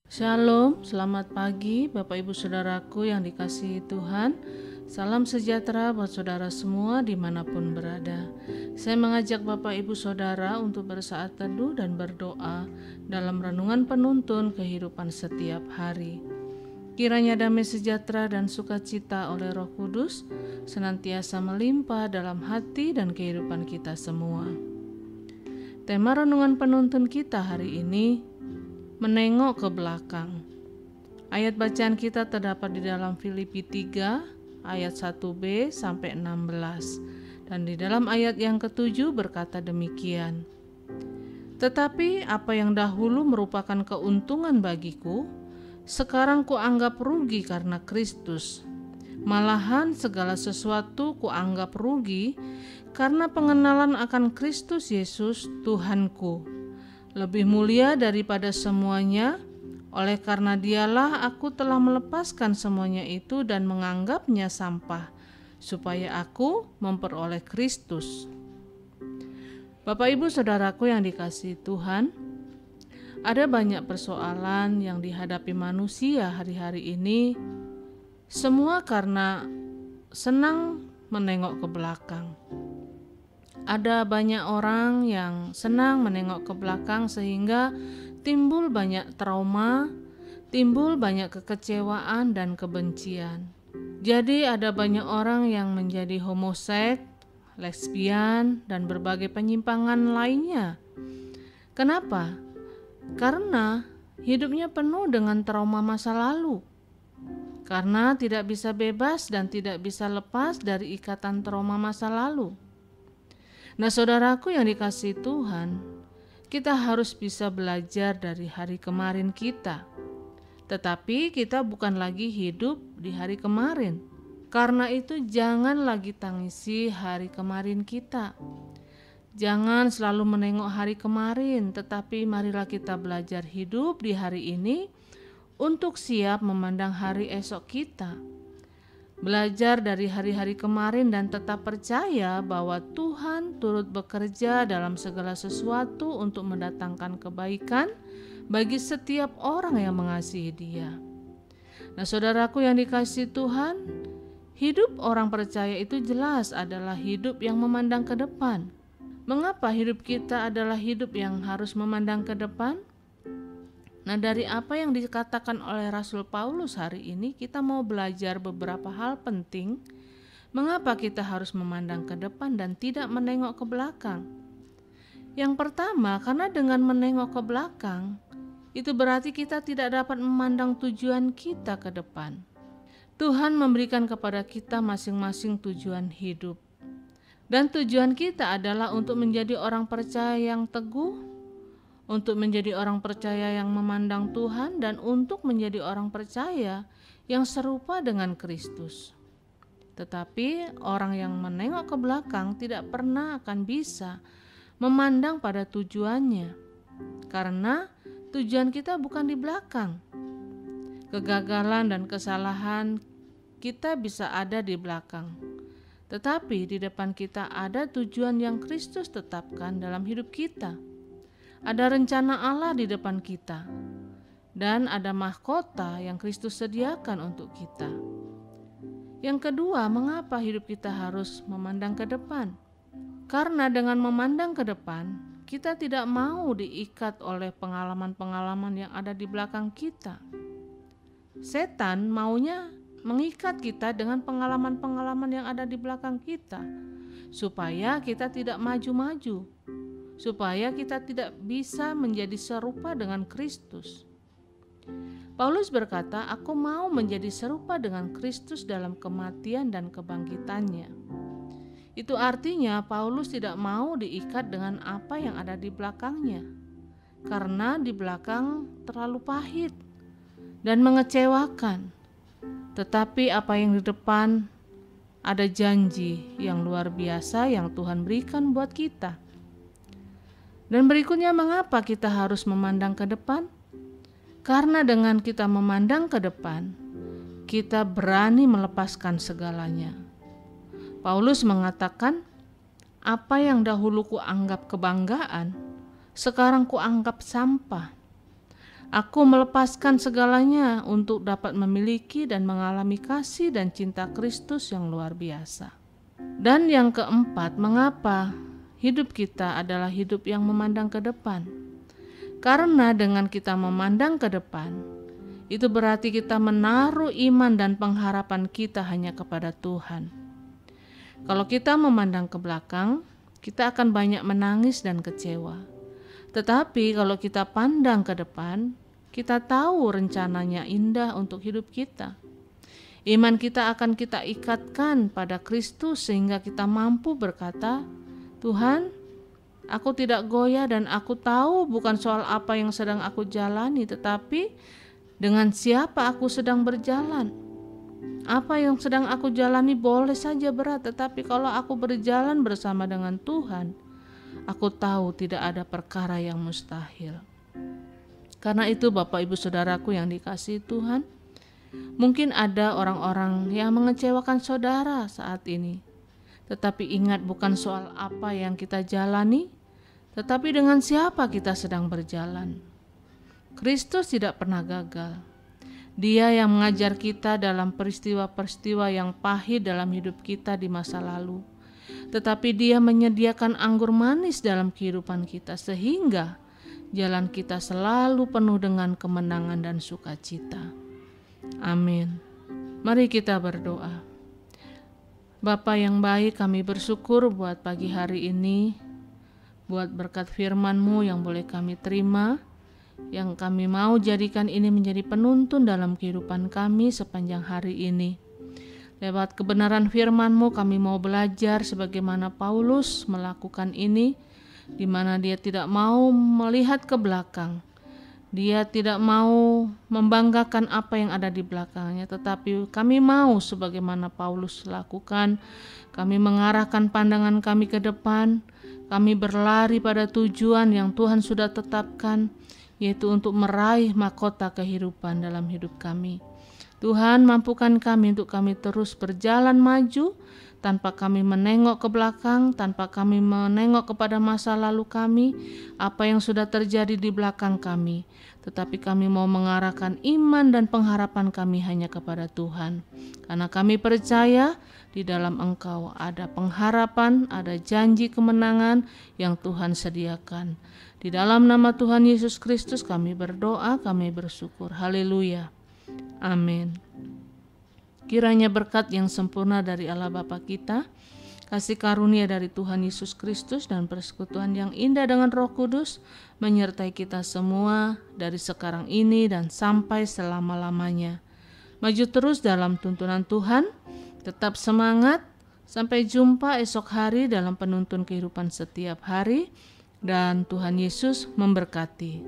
Shalom, selamat pagi Bapak Ibu Saudaraku yang dikasihi Tuhan. Salam sejahtera buat saudara semua dimanapun berada. Saya mengajak Bapak Ibu Saudara untuk bersaat teduh dan berdoa dalam renungan penuntun kehidupan setiap hari. Kiranya damai sejahtera dan sukacita oleh Roh Kudus senantiasa melimpah dalam hati dan kehidupan kita semua. Tema renungan penuntun kita hari ini, menengok ke belakang. Ayat bacaan kita terdapat di dalam Filipi 3 ayat 1b sampai 16. Dan di dalam ayat yang ke-7 berkata demikian. Tetapi apa yang dahulu merupakan keuntungan bagiku, sekarang kuanggap rugi karena Kristus. Malahan segala sesuatu kuanggap rugi karena pengenalan akan Kristus Yesus Tuhanku. Lebih mulia daripada semuanya, oleh karena dialah aku telah melepaskan semuanya itu dan menganggapnya sampah, supaya aku memperoleh Kristus. Bapak Ibu Saudaraku yang dikasihi Tuhan, ada banyak persoalan yang dihadapi manusia hari-hari ini, semua karena senang menengok ke belakang. Ada banyak orang yang senang menengok ke belakang sehingga timbul banyak trauma, timbul banyak kekecewaan dan kebencian. Jadi ada banyak orang yang menjadi homoseks, lesbian, dan berbagai penyimpangan lainnya. Kenapa? Karena hidupnya penuh dengan trauma masa lalu. Karena tidak bisa bebas dan tidak bisa lepas dari ikatan trauma masa lalu. Nah, saudaraku yang dikasihi Tuhan, kita harus bisa belajar dari hari kemarin kita. Tetapi kita bukan lagi hidup di hari kemarin. Karena itu jangan lagi tangisi hari kemarin kita. Jangan selalu menengok hari kemarin, tetapi marilah kita belajar hidup di hari ini untuk siap memandang hari esok kita. Belajar dari hari-hari kemarin dan tetap percaya bahwa Tuhan turut bekerja dalam segala sesuatu untuk mendatangkan kebaikan bagi setiap orang yang mengasihi Dia. Nah, saudaraku yang dikasihi Tuhan, hidup orang percaya itu jelas adalah hidup yang memandang ke depan. Mengapa hidup kita adalah hidup yang harus memandang ke depan? Nah, dari apa yang dikatakan oleh Rasul Paulus hari ini, kita mau belajar beberapa hal penting. Mengapa kita harus memandang ke depan dan tidak menengok ke belakang? Yang pertama, karena dengan menengok ke belakang, itu berarti kita tidak dapat memandang tujuan kita ke depan. Tuhan memberikan kepada kita masing-masing tujuan hidup. Dan tujuan kita adalah untuk menjadi orang percaya yang teguh, untuk menjadi orang percaya yang memandang Tuhan, dan untuk menjadi orang percaya yang serupa dengan Kristus. Tetapi orang yang menengok ke belakang tidak pernah akan bisa memandang pada tujuannya, karena tujuan kita bukan di belakang. Kegagalan dan kesalahan kita bisa ada di belakang, tetapi di depan kita ada tujuan yang Kristus tetapkan dalam hidup kita. Ada rencana Allah di depan kita, dan ada mahkota yang Kristus sediakan untuk kita. Yang kedua, mengapa hidup kita harus memandang ke depan? Karena dengan memandang ke depan, kita tidak mau diikat oleh pengalaman-pengalaman yang ada di belakang kita. Setan maunya mengikat kita dengan pengalaman-pengalaman yang ada di belakang kita, supaya kita tidak maju-maju, supaya kita tidak bisa menjadi serupa dengan Kristus. Paulus berkata, aku mau menjadi serupa dengan Kristus dalam kematian dan kebangkitannya. Itu artinya Paulus tidak mau diikat dengan apa yang ada di belakangnya, karena di belakang terlalu pahit dan mengecewakan. Tetapi apa yang di depan, ada janji yang luar biasa yang Tuhan berikan buat kita. Dan berikutnya, mengapa kita harus memandang ke depan? Karena dengan kita memandang ke depan, kita berani melepaskan segalanya. Paulus mengatakan, apa yang dahulu kuanggap kebanggaan, sekarang kuanggap sampah. Aku melepaskan segalanya untuk dapat memiliki dan mengalami kasih dan cinta Kristus yang luar biasa. Dan yang keempat, mengapa hidup kita adalah hidup yang memandang ke depan? Karena dengan kita memandang ke depan, itu berarti kita menaruh iman dan pengharapan kita hanya kepada Tuhan. Kalau kita memandang ke belakang, kita akan banyak menangis dan kecewa. Tetapi kalau kita pandang ke depan, kita tahu rencananya indah untuk hidup kita. Iman kita akan kita ikatkan pada Kristus sehingga kita mampu berkata, Tuhan, aku tidak goyah dan aku tahu bukan soal apa yang sedang aku jalani, tetapi dengan siapa aku sedang berjalan. Apa yang sedang aku jalani boleh saja berat, tetapi kalau aku berjalan bersama dengan Tuhan, aku tahu tidak ada perkara yang mustahil. Karena itu Bapak Ibu Saudaraku yang dikasihi Tuhan, mungkin ada orang-orang yang mengecewakan saudara saat ini. Tetapi ingat, bukan soal apa yang kita jalani, tetapi dengan siapa kita sedang berjalan. Kristus tidak pernah gagal. Dia yang mengajar kita dalam peristiwa-peristiwa yang pahit dalam hidup kita di masa lalu. Tetapi Dia menyediakan anggur manis dalam kehidupan kita sehingga jalan kita selalu penuh dengan kemenangan dan sukacita. Amin. Mari kita berdoa. Bapa yang baik, kami bersyukur buat pagi hari ini, buat berkat firman-Mu yang boleh kami terima, yang kami mau jadikan ini menjadi penuntun dalam kehidupan kami sepanjang hari ini. Lewat kebenaran firman-Mu kami mau belajar sebagaimana Paulus melakukan ini, di mana dia tidak mau melihat ke belakang. Dia tidak mau membanggakan apa yang ada di belakangnya, tetapi kami mau sebagaimana Paulus lakukan, kami mengarahkan pandangan kami ke depan, kami berlari pada tujuan yang Tuhan sudah tetapkan, yaitu untuk meraih mahkota kehidupan dalam hidup kami. Tuhan, mampukan kami untuk kami terus berjalan maju tanpa kami menengok ke belakang, tanpa kami menengok kepada masa lalu kami, apa yang sudah terjadi di belakang kami. Tetapi kami mau mengarahkan iman dan pengharapan kami hanya kepada Tuhan. Karena kami percaya di dalam Engkau ada pengharapan, ada janji kemenangan yang Tuhan sediakan. Di dalam nama Tuhan Yesus Kristus kami berdoa, kami bersyukur. Haleluya. Amin. Kiranya berkat yang sempurna dari Allah Bapa kita, kasih karunia dari Tuhan Yesus Kristus, dan persekutuan yang indah dengan Roh Kudus menyertai kita semua dari sekarang ini dan sampai selama-lamanya. Maju terus dalam tuntunan Tuhan, tetap semangat, sampai jumpa esok hari dalam penuntun kehidupan setiap hari, dan Tuhan Yesus memberkati.